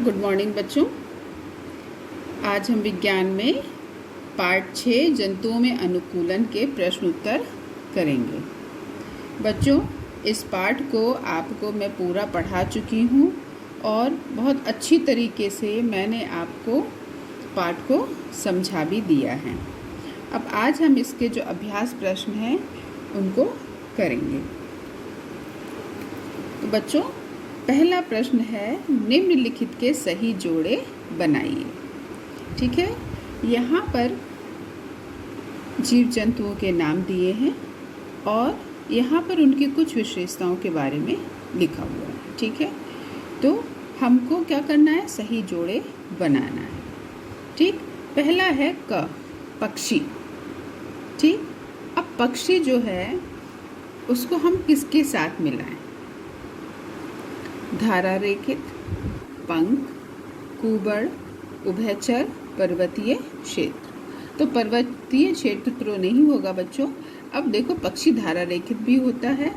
Good morning बच्चों। आज हम विज्ञान में पार्ट 6 जंतुओं में अनुकूलन के प्रश्न उत्तर करेंगे। बच्चों, इस पाठ को आपको मैं पूरा पढ़ा चुकी हूँ और बहुत अच्छी तरीके से मैंने आपको पाठ को समझा भी दिया है। अब आज हम इसके जो अभ्यास प्रश्न हैं उनको करेंगे। तो बच्चों, पहला प्रश्न है, निम्नलिखित के सही जोड़े बनाइए। ठीक है, यहाँ पर जीव जंतुओं के नाम दिए हैं और यहाँ पर उनकी कुछ विशेषताओं के बारे में लिखा हुआ है। ठीक है, तो हमको क्या करना है, सही जोड़े बनाना है। ठीक, पहला है क, पक्षी। ठीक, अब पक्षी जो है उसको हम किसके साथ मिलाएं? धारा रेखित, पंख, कुबड़, उभयचर, पर्वतीय क्षेत्र। तो पर्वतीय क्षेत्र तो नहीं होगा बच्चों। अब देखो, पक्षी धारा रेखित भी होता है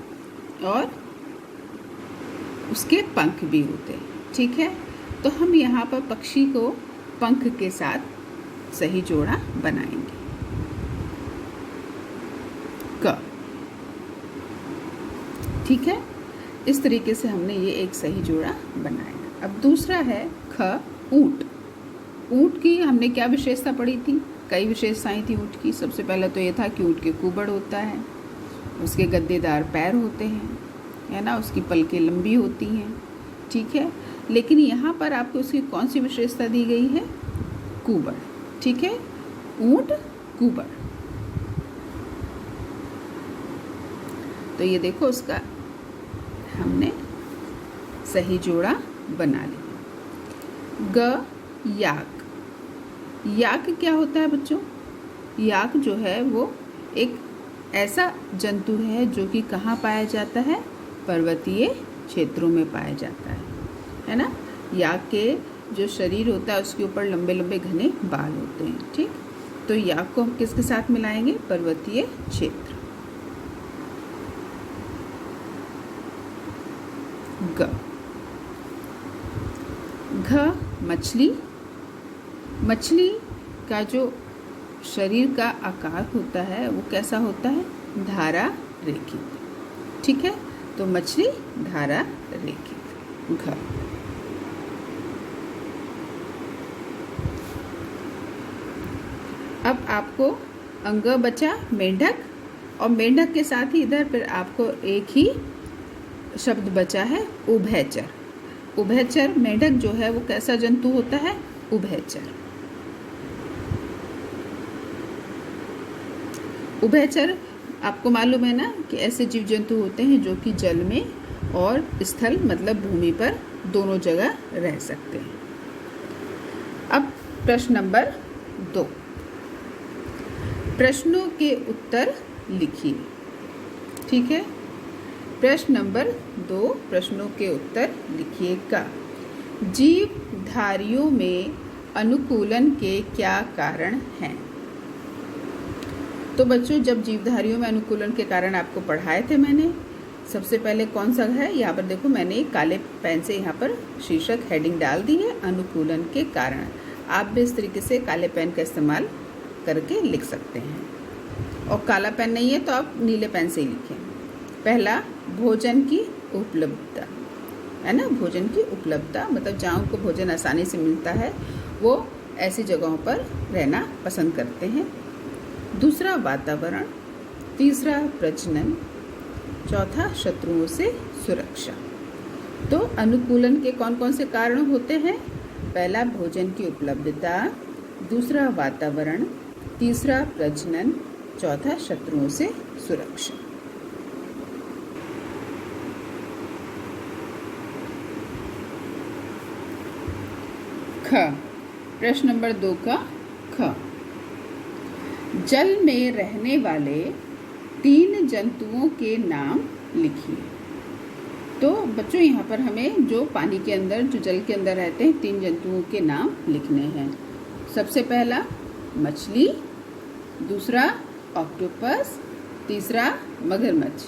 और उसके पंख भी होते हैं। ठीक है, तो हम यहाँ पर पक्षी को पंख के साथ सही जोड़ा बनाएंगे। क, ठीक है, इस तरीके से हमने ये एक सही जोड़ा बनाया। अब दूसरा है ख, ऊंट। ऊंट की हमने क्या विशेषता पढ़ी थी? कई विशेषताएं थी ऊंट की। सबसे पहले तो ये था कि ऊंट के कुबड़ होता है, उसके गद्देदार पैर होते हैं, है ना, उसकी पलकें लंबी होती हैं। ठीक है, लेकिन यहाँ पर आपको उसकी कौन सी विशेषता दी गई है? कुबड़। ठीक है, ऊंट, कुबड़। तो ये देखो, उसका हमने सही जोड़ा बना लिया। ग, याक। याक क्या होता है बच्चों? याक जो है वो एक ऐसा जंतु है जो कि कहाँ पाया जाता है? पर्वतीय क्षेत्रों में पाया जाता है ना। याक के जो शरीर होता है उसके ऊपर लंबे लंबे घने बाल होते हैं। ठीक, तो याक को हम किसके साथ मिलाएंगे? पर्वतीय क्षेत्र। ग, घ, मछली। मछली का जो शरीर का आकार होता है वो कैसा होता है? धारा रेखित। ठीक है, तो मछली धारा रेखित। घ। अब आपको अंग बचा मेंढक, और मेंढक के साथ ही इधर फिर आपको एक ही शब्द बचा है, उभयचर। उभयचर मेंढक जो है वो कैसा जंतु होता है? उभयचर। उभयचर आपको मालूम है ना कि ऐसे जीव जंतु होते हैं जो कि जल में और स्थल मतलब भूमि पर दोनों जगह रह सकते हैं। अब प्रश्न नंबर 2, प्रश्नों के उत्तर लिखिए। ठीक है, प्रश्न नंबर 2, प्रश्नों के उत्तर लिखिएगा। जीवधारियों में अनुकूलन के क्या कारण हैं? तो बच्चों, जब जीवधारियों में अनुकूलन के कारण आपको पढ़ाए थे मैंने, सबसे पहले कौन सा है? यहाँ पर देखो, मैंने एक काले पेन से यहाँ पर शीर्षक हेडिंग डाल दी है, अनुकूलन के कारण। आप भी इस तरीके से काले पेन का इस्तेमाल करके लिख सकते हैं, और काला पेन नहीं है तो आप नीले पेन से ही लिखें। पहला, भोजन की उपलब्धता, है ना। भोजन की उपलब्धता मतलब जहाँ उनको भोजन आसानी से मिलता है वो ऐसी जगहों पर रहना पसंद करते हैं। दूसरा, वातावरण। तीसरा, प्रजनन। चौथा, शत्रुओं से सुरक्षा। तो अनुकूलन के कौन कौन से कारण होते हैं? पहला, भोजन की उपलब्धता। दूसरा, वातावरण। तीसरा, प्रजनन। चौथा, शत्रुओं से सुरक्षा। ख, प्रश्न नंबर 2 का ख, जल में रहने वाले 3 जंतुओं के नाम लिखिए। तो बच्चों, यहाँ पर हमें जो पानी के अंदर, जो जल के अंदर रहते हैं, 3 जंतुओं के नाम लिखने हैं। सबसे पहला मछली, दूसरा ऑक्टोपस, तीसरा मगरमच्छ।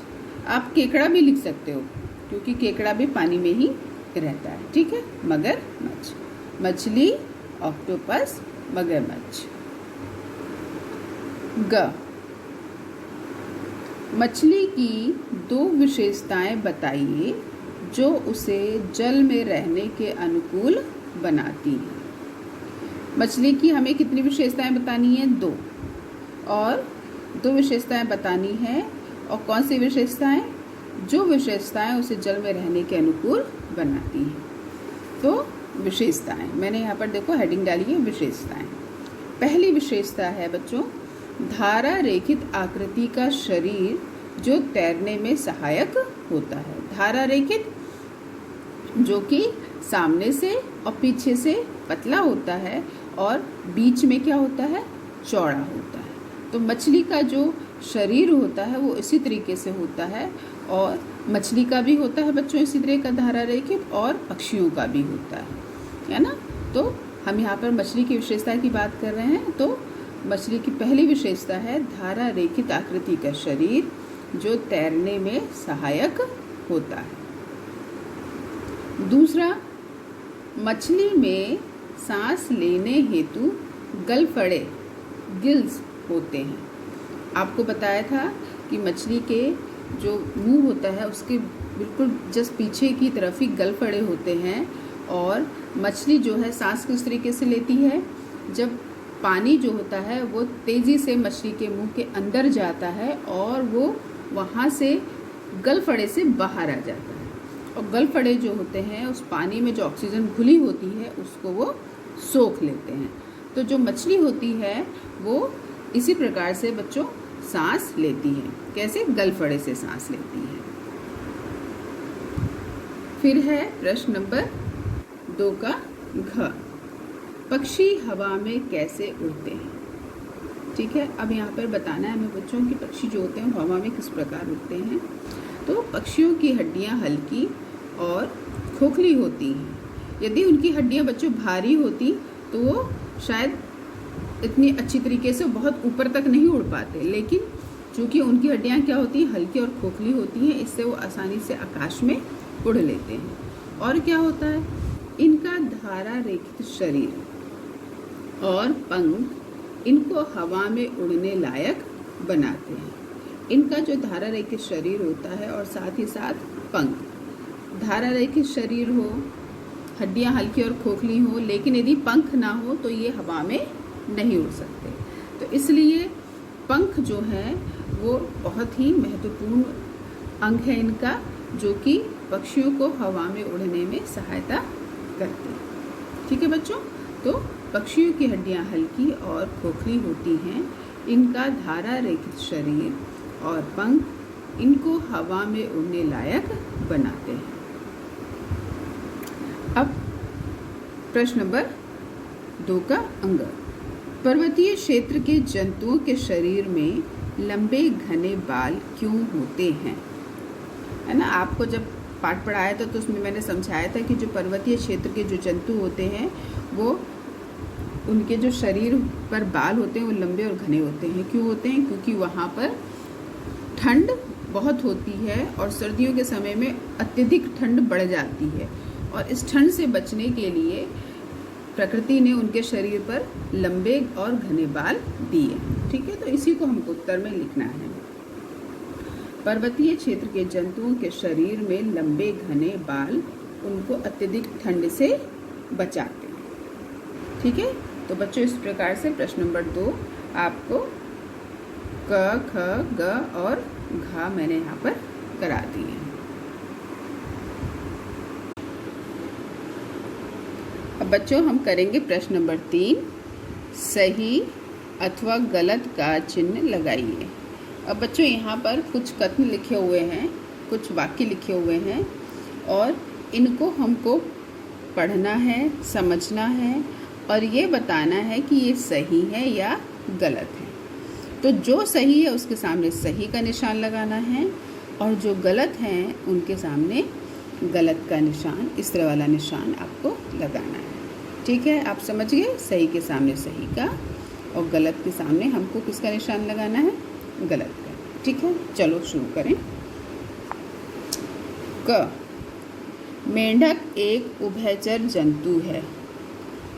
आप केकड़ा भी लिख सकते हो क्योंकि केकड़ा भी पानी में ही रहता है। ठीक है, मगरमच्छ, मछली, ऑक्टोपस, मगरमच्छ। ग, मछली की 2 विशेषताएं बताइए जो उसे जल में रहने के अनुकूल बनाती हैं। मछली की हमें कितनी विशेषताएं बतानी है? 2, और 2 विशेषताएं बतानी है। और कौन सी विशेषताएं? जो विशेषताएं उसे जल में रहने के अनुकूल बनाती हैं। तो विशेषताएं मैंने यहाँ पर देखो हेडिंग डाली है, विशेषताएं। पहली विशेषता है बच्चों, धारा रेखित आकृति का शरीर जो तैरने में सहायक होता है। धारा रेखित, जो कि सामने से और पीछे से पतला होता है और बीच में क्या होता है? चौड़ा होता है। तो मछली का जो शरीर होता है वो इसी तरीके से होता है, और मछली का भी होता है बच्चों इसी तरह का धारा रेखित, और पक्षियों का भी होता है ना। तो हम यहाँ पर मछली की विशेषता की बात कर रहे हैं। तो मछली की पहली विशेषता है धारा रेखित आकृति का शरीर जो तैरने में सहायक होता है। दूसरा, मछली में सांस लेने हेतु गलफड़े, गिल्स होते हैं। आपको बताया था कि मछली के जो मुंह होता है उसके बिल्कुल जस्ट पीछे की तरफ ही गलफड़े होते हैं, और मछली जो है सांस किस तरीके से लेती है? जब पानी जो होता है वो तेज़ी से मछली के मुंह के अंदर जाता है और वो वहाँ से गलफड़े से बाहर आ जाता है, और गलफड़े जो होते हैं उस पानी में जो ऑक्सीजन घुली होती है उसको वो सोख लेते हैं। तो जो मछली होती है वो इसी प्रकार से बच्चों सांस लेती है। कैसे? गलफड़े से सांस लेती है। फिर है प्रश्न नंबर 2 का घ, पक्षी हवा में कैसे उड़ते हैं। ठीक है, अब यहाँ पर बताना है हमें बच्चों कि पक्षी जो होते हैं हवा में किस प्रकार उड़ते हैं। तो पक्षियों की हड्डियाँ हल्की और खोखली होती हैं। यदि उनकी हड्डियाँ बच्चों भारी होती तो वो शायद इतनी अच्छी तरीके से बहुत ऊपर तक नहीं उड़ पाते, लेकिन चूँकि उनकी हड्डियाँ क्या होती हैं? हल्की और खोखली होती हैं, इससे वो आसानी से आकाश में उड़ लेते हैं। और क्या होता है? इनका धारा रेखित शरीर और पंख इनको हवा में उड़ने लायक बनाते हैं। इनका जो धारा रेखित शरीर होता है और साथ ही साथ पंख, धारा रेखित शरीर हो, हड्डियां हल्की और खोखली हो, लेकिन यदि पंख ना हो तो ये हवा में नहीं उड़ सकते। तो इसलिए पंख जो है वो बहुत ही महत्वपूर्ण अंग है इनका, जो कि पक्षियों को हवा में उड़ने में सहायता करते हैं। ठीक है बच्चों, तो पक्षियों की हड्डियां हल्की और खोखली होती हैं। इनका धारा रेखित शरीर और पंख इनको हवा में उड़ने लायक बनाते हैं। अब प्रश्न नंबर 2 का अंग, पर्वतीय क्षेत्र के जंतुओं के शरीर में लंबे घने बाल क्यों होते हैं? है ना, आपको जब पाठ पढ़ाया था तो उसमें मैंने समझाया था कि जो पर्वतीय क्षेत्र के जो जंतु होते हैं वो उनके जो शरीर पर बाल होते हैं वो लंबे और घने होते हैं। क्यों होते हैं? क्योंकि वहाँ पर ठंड बहुत होती है और सर्दियों के समय में अत्यधिक ठंड बढ़ जाती है, और इस ठंड से बचने के लिए प्रकृति ने उनके शरीर पर लंबे और घने बाल दिए। ठीक है, तो इसी को हमको उत्तर में लिखना है। पर्वतीय क्षेत्र के जंतुओं के शरीर में लंबे घने बाल उनको अत्यधिक ठंड से बचाते हैं। ठीक है, तो बच्चों इस प्रकार से प्रश्न नंबर 2 आपको क, ख, ग और घ मैंने यहाँ पर करा दिए हैं। अब बच्चों हम करेंगे प्रश्न नंबर 3, सही अथवा गलत का चिन्ह लगाइए। अब बच्चों यहाँ पर कुछ कथन लिखे हुए हैं, कुछ वाक्य लिखे हुए हैं, और इनको हमको पढ़ना है, समझना है और ये बताना है कि ये सही है या गलत है। तो जो सही है उसके सामने सही का निशान लगाना है, और जो गलत हैं उनके सामने गलत का निशान, इस तरह वाला निशान आपको लगाना है। ठीक है, आप समझ गए? सही के सामने सही का और गलत के सामने हमको किसका निशान लगाना है? गलत का। ठीक है, चलो शुरू करें। क, मेंढक एक उभयचर जंतु है।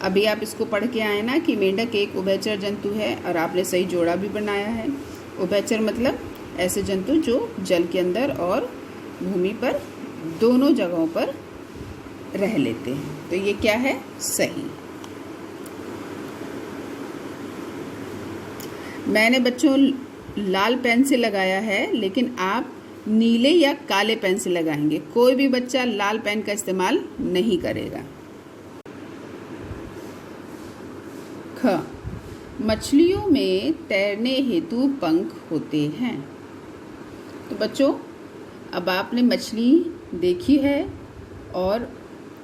अभी आप इसको पढ़ के आए ना कि मेंढक एक उभयचर जंतु है, और आपने सही जोड़ा भी बनाया है। उभयचर मतलब ऐसे जंतु जो जल के अंदर और भूमि पर दोनों जगहों पर रह लेते हैं। तो ये क्या है? सही। मैंने बच्चों लाल पेन से लगाया है, लेकिन आप नीले या काले पेन से लगाएंगे। कोई भी बच्चा लाल पेन का इस्तेमाल नहीं करेगा। ख, मछलियों में तैरने हेतु पंख होते हैं। तो बच्चों, अब आपने मछली देखी है और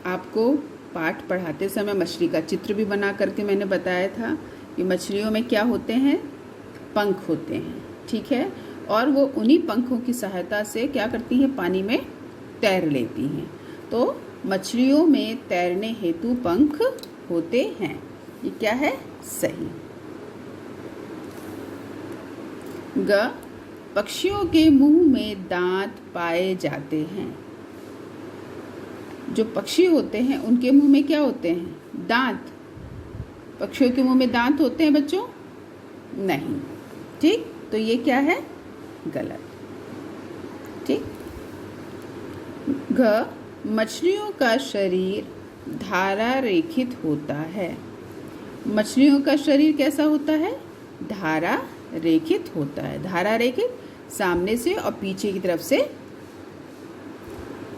आपको पाठ पढ़ाते समय मछली का चित्र भी बना करके मैंने बताया था कि मछलियों में क्या होते हैं? पंख होते हैं, ठीक है। और वो उन्हीं पंखों की सहायता से क्या करती हैं? पानी में तैर लेती हैं। तो मछलियों में तैरने हेतु पंख होते हैं। ये क्या है? सही। ग, पक्षियों के मुंह में दांत पाए जाते हैं। जो पक्षी होते हैं उनके मुंह में क्या होते हैं? दांत। पक्षियों के मुंह में दांत होते हैं बच्चों? नहीं। ठीक, तो ये क्या है? गलत। ठीक। घ, मछलियों का शरीर धारा रेखित होता है। मछलियों का शरीर कैसा होता है? धारा रेखित होता है। धारा रेखित, सामने से और पीछे की तरफ से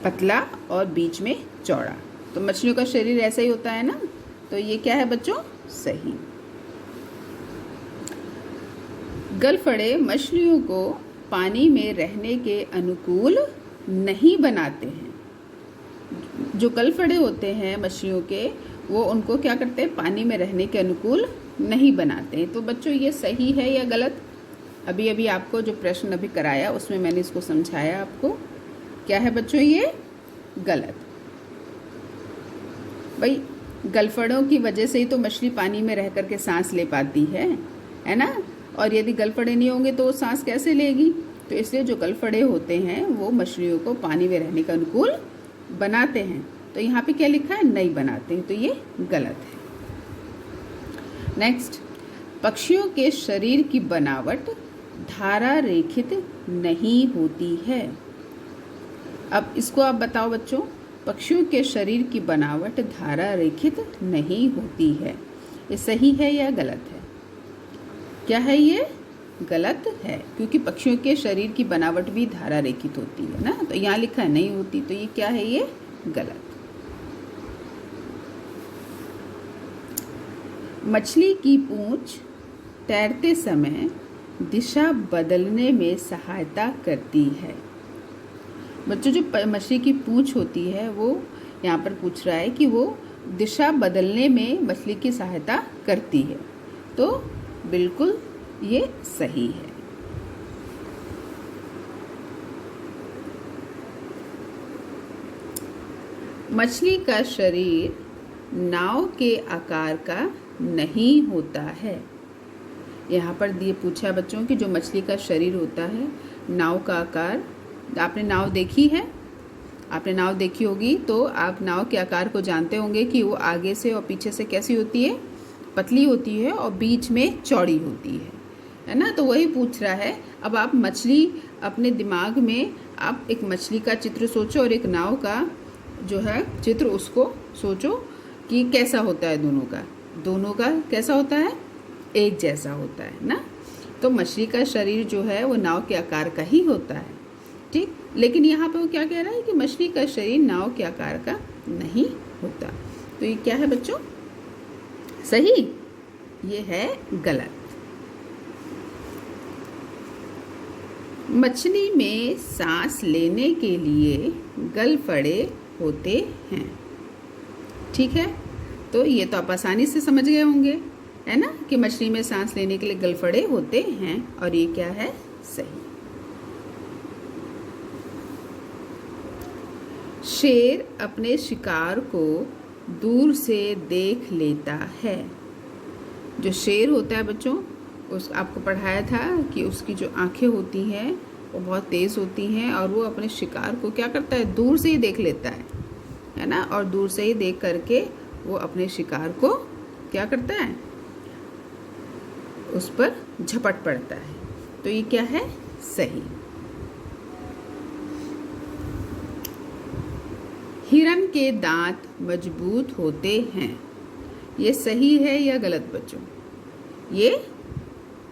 पतला और बीच में चौड़ा। तो मछलियों का शरीर ऐसा ही होता है ना। तो ये क्या है बच्चों? सही। गलफड़े मछलियों को पानी में रहने के अनुकूल नहीं बनाते हैं। जो गलफड़े होते हैं मछलियों के, वो उनको क्या करते हैं? पानी में रहने के अनुकूल नहीं बनाते हैं। तो बच्चों, ये सही है या गलत? अभी अभी आपको जो प्रश्न अभी कराया उसमें मैंने इसको समझाया आपको। क्या है बच्चों? ये गलत। भाई, गलफड़ों की वजह से ही तो मछली पानी में रह करके सांस ले पाती है ना। और यदि गलफड़े नहीं होंगे तो वो सांस कैसे लेगी? तो इसलिए जो गलफड़े होते हैं वो मछलियों को पानी में रहने का अनुकूल बनाते हैं। तो यहाँ पे क्या लिखा है? नहीं बनाते हैं। तो ये गलत है। नेक्स्ट, पक्षियों के शरीर की बनावट धारा रेखित नहीं होती है। अब इसको आप बताओ बच्चों, पक्षियों के शरीर की बनावट धारा रेखित नहीं होती है। ये सही है या गलत है? क्या है ये? गलत है, क्योंकि पक्षियों के शरीर की बनावट भी धारा रेखित होती है ना। तो यहाँ लिखा है नहीं होती। तो ये क्या है? ये गलत। मछली की पूंछ तैरते समय दिशा बदलने में सहायता करती है। बच्चों, जो मछली की पूंछ होती है वो यहाँ पर पूछ रहा है कि वो दिशा बदलने में मछली की सहायता करती है। तो बिल्कुल ये सही है। मछली का शरीर नाव के आकार का नहीं होता है। यहाँ पर दिए पूछा बच्चों कि जो मछली का शरीर होता है नाव का आकार, आपने नाव देखी है? आपने नाव देखी होगी तो आप नाव के आकार को जानते होंगे कि वो आगे से और पीछे से कैसी होती है? पतली होती है और बीच में चौड़ी होती है ना। तो वही पूछ रहा है। अब आप मछली अपने दिमाग में आप एक मछली का चित्र सोचो और एक नाव का जो है चित्र उसको सोचो कि कैसा होता है दोनों का कैसा होता है? एक जैसा होता है ना। तो मछली का शरीर जो है वो नाव के आकार का ही होता है। ठीक, लेकिन यहाँ पे वो क्या कह रहा है कि मछली का शरीर नाव के आकार का नहीं होता। तो ये क्या है बच्चों? सही? ये है गलत। मछली में सांस लेने के लिए गलफड़े होते हैं। ठीक है, तो ये तो आप आसानी से समझ गए होंगे, है ना, कि मछली में सांस लेने के लिए गलफड़े होते हैं। और ये क्या है? सही। शेर अपने शिकार को दूर से देख लेता है। जो शेर होता है बच्चों, उस आपको पढ़ाया था कि उसकी जो आंखें होती हैं वो बहुत तेज़ होती हैं और वो अपने शिकार को क्या करता है? दूर से ही देख लेता है। है ना, और दूर से ही देख करके वो अपने शिकार को क्या करता है, उस पर झपट पड़ता है। तो ये क्या है, सही। हिरन के दांत मजबूत होते हैं, ये सही है या गलत बच्चों? ये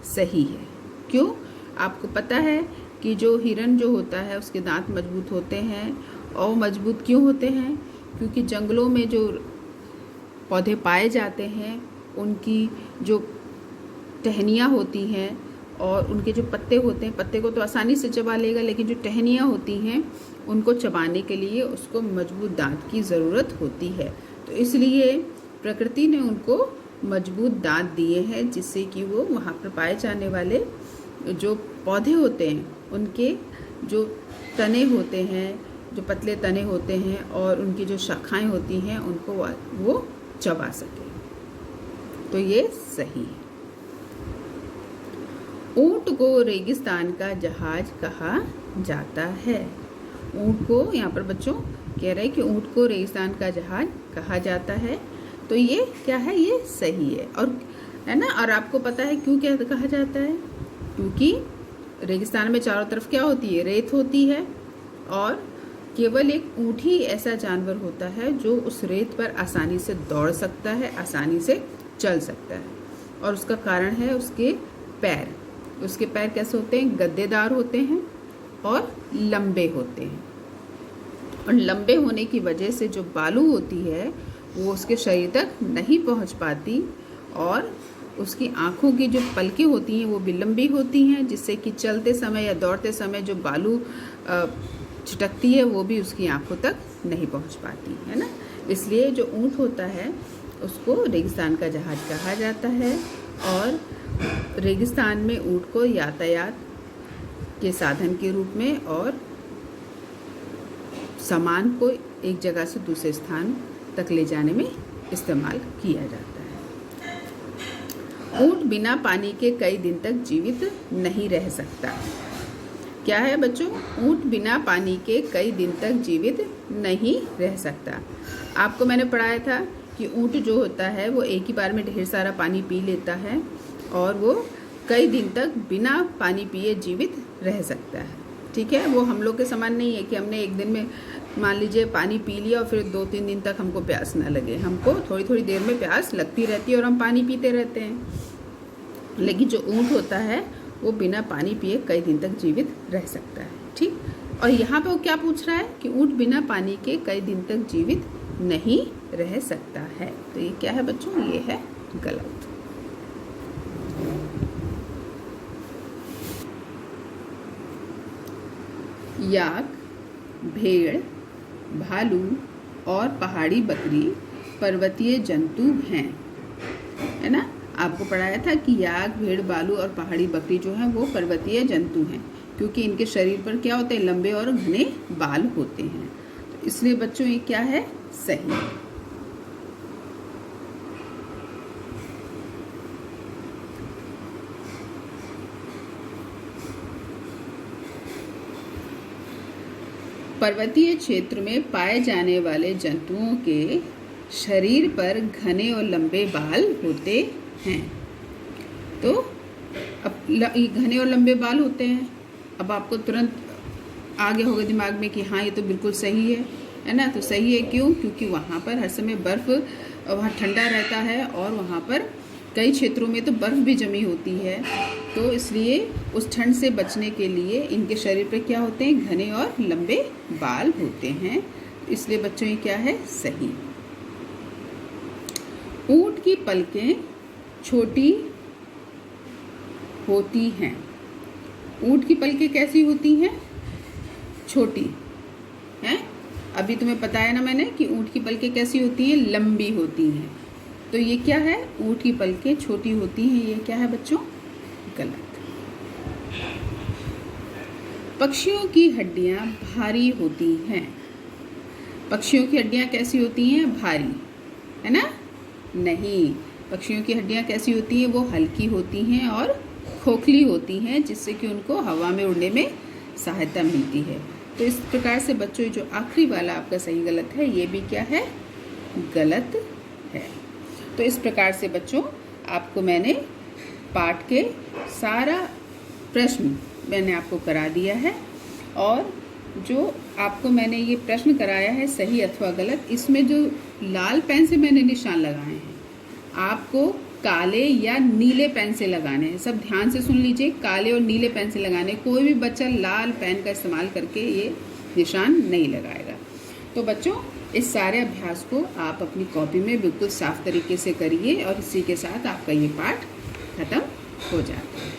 सही है। क्यों? आपको पता है कि जो हिरन जो होता है उसके दांत मजबूत होते हैं। और मजबूत क्यों होते हैं? क्योंकि जंगलों में जो पौधे पाए जाते हैं उनकी जो टहनियाँ होती हैं और उनके जो पत्ते होते हैं, पत्ते को तो आसानी से चबा लेगा, लेकिन जो टहनियाँ होती हैं उनको चबाने के लिए उसको मजबूत दांत की ज़रूरत होती है। तो इसलिए प्रकृति ने उनको मजबूत दांत दिए हैं, जिससे कि वो वहाँ पर पाए जाने वाले जो पौधे होते हैं उनके जो तने होते हैं, जो पतले तने होते हैं और उनकी जो शाखाएं होती हैं उनको वो चबा सके। तो ये सही है। ऊंट को रेगिस्तान का जहाज कहा जाता है। ऊंट को यहाँ पर बच्चों कह रहे हैं कि ऊंट को रेगिस्तान का जहाज कहा जाता है। तो ये क्या है, ये सही है। और है ना, और आपको पता है क्यों क्या कहा जाता है? क्योंकि रेगिस्तान में चारों तरफ क्या होती है, रेत होती है, और केवल एक ऊंट ही ऐसा जानवर होता है जो उस रेत पर आसानी से दौड़ सकता है, आसानी से चल सकता है। और उसका कारण है उसके पैर। उसके पैर कैसे होते हैं? गद्देदार होते हैं और लंबे होते हैं। और लंबे होने की वजह से जो बालू होती है वो उसके शरीर तक नहीं पहुंच पाती, और उसकी आँखों की जो पलकें होती हैं वो भी लंबी होती हैं, जिससे कि चलते समय या दौड़ते समय जो बालू छिटकती है वो भी उसकी आँखों तक नहीं पहुंच पाती, है ना। इसलिए जो ऊँट होता है उसको रेगिस्तान का जहाज कहा जाता है। और रेगिस्तान में ऊँट को यातायात के साधन के रूप में और सामान को एक जगह से दूसरे स्थान तक ले जाने में इस्तेमाल किया जाता है। ऊँट बिना पानी के कई दिन तक जीवित नहीं रह सकता। क्या है बच्चों? ऊँट बिना पानी के कई दिन तक जीवित नहीं रह सकता। आपको मैंने पढ़ाया था कि ऊँट जो होता है वो एक ही बार में ढेर सारा पानी पी लेता है और वो कई दिन तक बिना पानी पिए जीवित रह सकता है। ठीक है, वो हम लोग के समान नहीं है कि हमने एक दिन में मान लीजिए पानी पी लिया और फिर 2-3 दिन तक हमको प्यास ना लगे। हमको थोड़ी थोड़ी देर में प्यास लगती रहती है और हम पानी पीते रहते हैं। लेकिन जो ऊँट होता है वो बिना पानी पिए कई दिन तक जीवित रह सकता है। ठीक, और यहाँ पे वो क्या पूछ रहा है कि ऊँट बिना पानी के कई दिन तक जीवित नहीं रह सकता है। तो ये क्या है बच्चों? ये है गलत। याक, भेड़, भालू और पहाड़ी बकरी पर्वतीय जंतु हैं, है ना। आपको पढ़ाया था कि याक, भेड़, भालू और पहाड़ी बकरी जो हैं वो पर्वतीय जंतु हैं, क्योंकि इनके शरीर पर क्या होते हैं? लंबे और घने बाल होते हैं। तो इसलिए बच्चों ये क्या है? सही। पर्वतीय क्षेत्र में पाए जाने वाले जंतुओं के शरीर पर घने और लंबे बाल होते हैं। तो अब घने और लंबे बाल होते हैं। अब आपको तुरंत आ गया होगा दिमाग में कि हाँ ये तो बिल्कुल सही है ना। तो सही है क्यों? क्योंकि वहाँ पर हर समय बर्फ़, वहाँ ठंडा रहता है और वहाँ पर कई क्षेत्रों में तो बर्फ़ भी जमी होती है। तो इसलिए उस ठंड से बचने के लिए इनके शरीर पर क्या होते हैं? घने और लंबे बाल होते हैं। इसलिए बच्चों ये क्या है? सही। ऊँट की पलकें छोटी होती हैं। ऊँट की पलकें कैसी होती हैं? छोटी हैं। अभी तुम्हें पता है ना मैंने कि ऊँट की पलकें कैसी होती हैं? लंबी होती हैं। तो ये क्या है? ऊँट की पलकें छोटी होती हैं। ये क्या है बच्चों? गलत। पक्षियों की हड्डियाँ भारी होती हैं। पक्षियों की हड्डियाँ कैसी होती हैं? भारी, है ना? नहीं, पक्षियों की हड्डियाँ कैसी होती हैं? वो हल्की होती हैं और खोखली होती हैं, जिससे कि उनको हवा में उड़ने में सहायता मिलती है। तो इस प्रकार से बच्चों जो आखिरी वाला आपका सही गलत है ये भी क्या है, गलत है। तो इस प्रकार से बच्चों आपको मैंने पाठ के सारा प्रश्न मैंने आपको करा दिया है, और जो आपको मैंने ये प्रश्न कराया है सही अथवा गलत, इसमें जो लाल पेन से मैंने निशान लगाए हैं आपको काले या नीले पेन से लगाने हैं। सब ध्यान से सुन लीजिए, काले और नीले पेन से लगाने। कोई भी बच्चा लाल पेन का इस्तेमाल करके ये निशान नहीं लगाएगा। तो बच्चों इस सारे अभ्यास को आप अपनी कॉपी में बिल्कुल साफ तरीके से करिए, और इसी के साथ आपका ये पाठ खत्म हो जाता है।